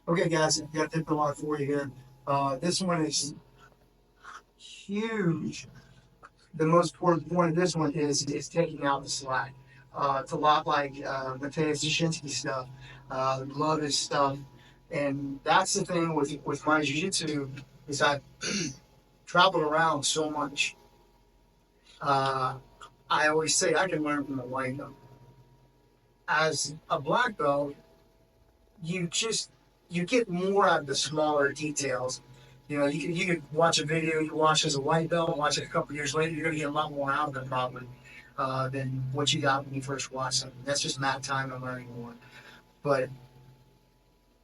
Okay, guys, I've got tip lot for you here. This one is huge. The most important point of this one is taking out the slack. It's a lot like Mateus Zichinski stuff, the Glovis stuff, and that's the thing with my jiu-jitsu is I've traveled around so much. Uh, I always say I can learn from a white belt. As a black belt, you just you get more out of the smaller details. You can watch a video you watch as a white belt, watch it a couple years later, you're gonna get a lot more out of it probably than what you got when you first watched something. That's just not time and learning more. But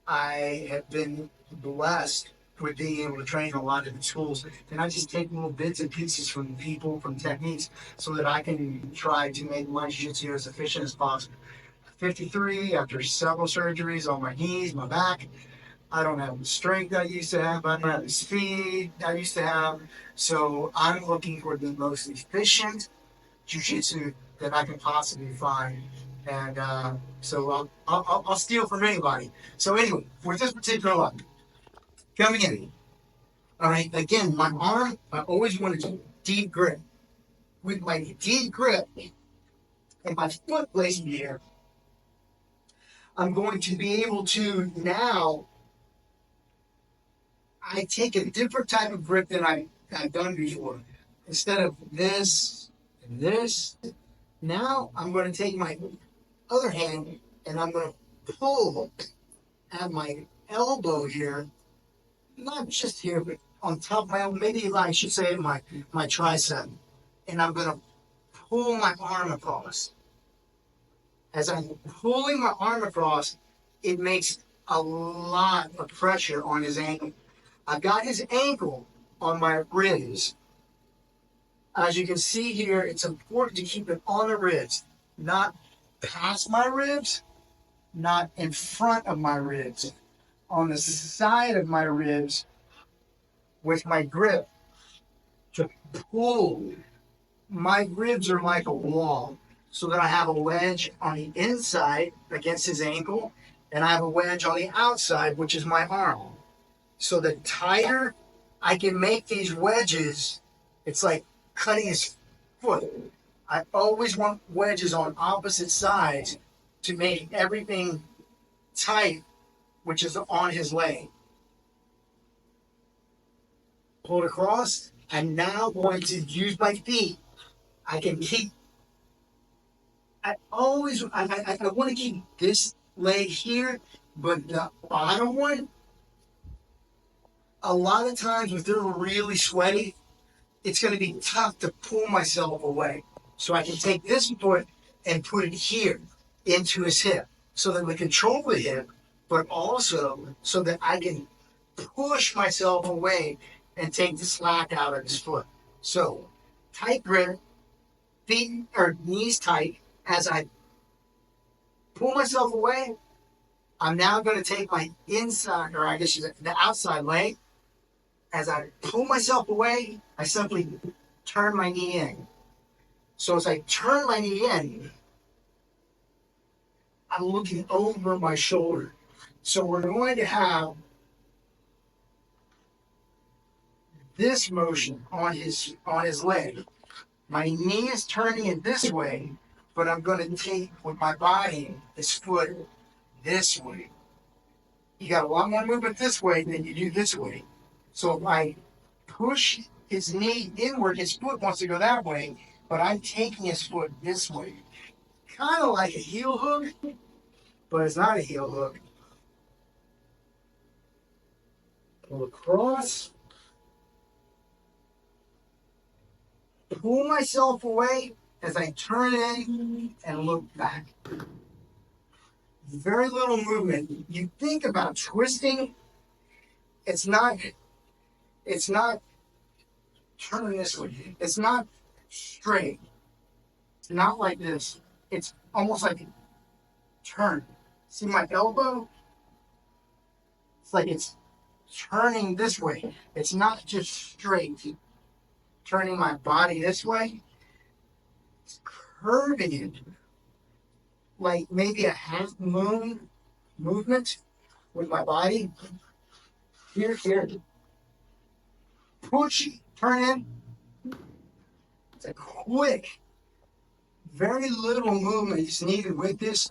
I have been blessed with being able to train in a lot of different schools, and I just take little bits and pieces from people, from techniques, so that I can try to make my jiu-jitsu as efficient as possible. 53 after several surgeries on my knees, my back. I don't have the strength I used to have. I don't have the speed I used to have. So I'm looking for the most efficient jujitsu that I can possibly find. And so I'll steal from anybody. So anyway, with this particular look, coming in, all right, again, my arm, I always want to deep grip. With my deep grip and my foot placed here, I'm going to be able to now I take a different type of grip than I've done before. Instead of this and this, now I'm going to take my other hand and I'm going to pull at my elbow here, not just here, but on top of my elbow, maybe I should say my tricep. And I'm going to pull my arm across. As I'm pulling my arm across, it makes a lot of pressure on his ankle. I've got his ankle on my ribs. As you can see here, it's important to keep it on the ribs, not past my ribs, not in front of my ribs, on the side of my ribs with my grip to pull. My ribs are like a wall, so that I have a wedge on the inside against his ankle, and I have a wedge on the outside, which is my arm. So the tighter I can make these wedges, it's like cutting his foot. I always want wedges on opposite sides to make everything tight, which is on his leg. Pull it across. I'm now going to use my feet. I can keep. I want to keep this leg here, but the bottom one. A lot of times, if they're really sweaty, it's going to be tough to pull myself away. So I can take this foot and put it here into his hip so that we control the hip, but also so that I can push myself away and take the slack out of his foot. So tight grip, feet or knees tight. As I pull myself away, I'm now going to take my inside, or I guess the outside leg. As I pull myself away, I simply turn my knee in. So as I turn my knee in, I'm looking over my shoulder. So we're going to have this motion on his leg. My knee is turning it this way, but I'm going to take with my body his foot this way. You got a lot more movement this way than you do this way. So if I push his knee inward, his foot wants to go that way, but I'm taking his foot this way. Kind of like a heel hook, but it's not a heel hook. Pull across. Pull myself away as I turn in and look back. Very little movement. You think about twisting, it's not turning this way. It's not straight. It's not like this. It's almost like turn. See my elbow? It's like it's turning this way. It's not just straight. Turning my body this way. It's curving it. Like maybe a half moon movement. with my body. Here, here. Push, turn in. It's a quick, very little movement is needed with this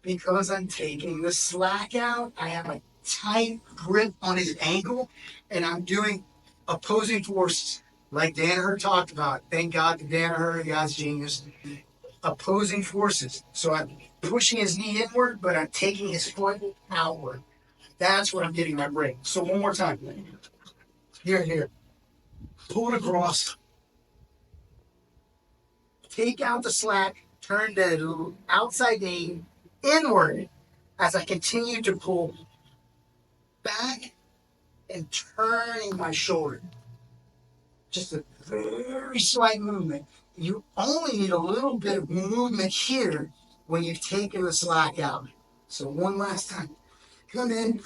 because I'm taking the slack out. I have a tight grip on his ankle, and I'm doing opposing forces like Danaher talked about. Thank God to Danaher, God's genius. Opposing forces. So I'm pushing his knee inward, but I'm taking his foot outward. That's where I'm getting my break. So one more time. Here, here. Pull it across. Take out the slack. Turn the outside knee inward as I continue to pull back and turning my shoulder. Just a very slight movement. You only need a little bit of movement here when you've taken the slack out. So one last time. Come in.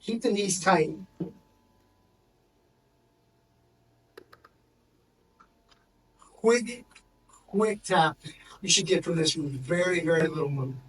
Keep the knees tight. Quick tap. You should get from this one very, very little movement.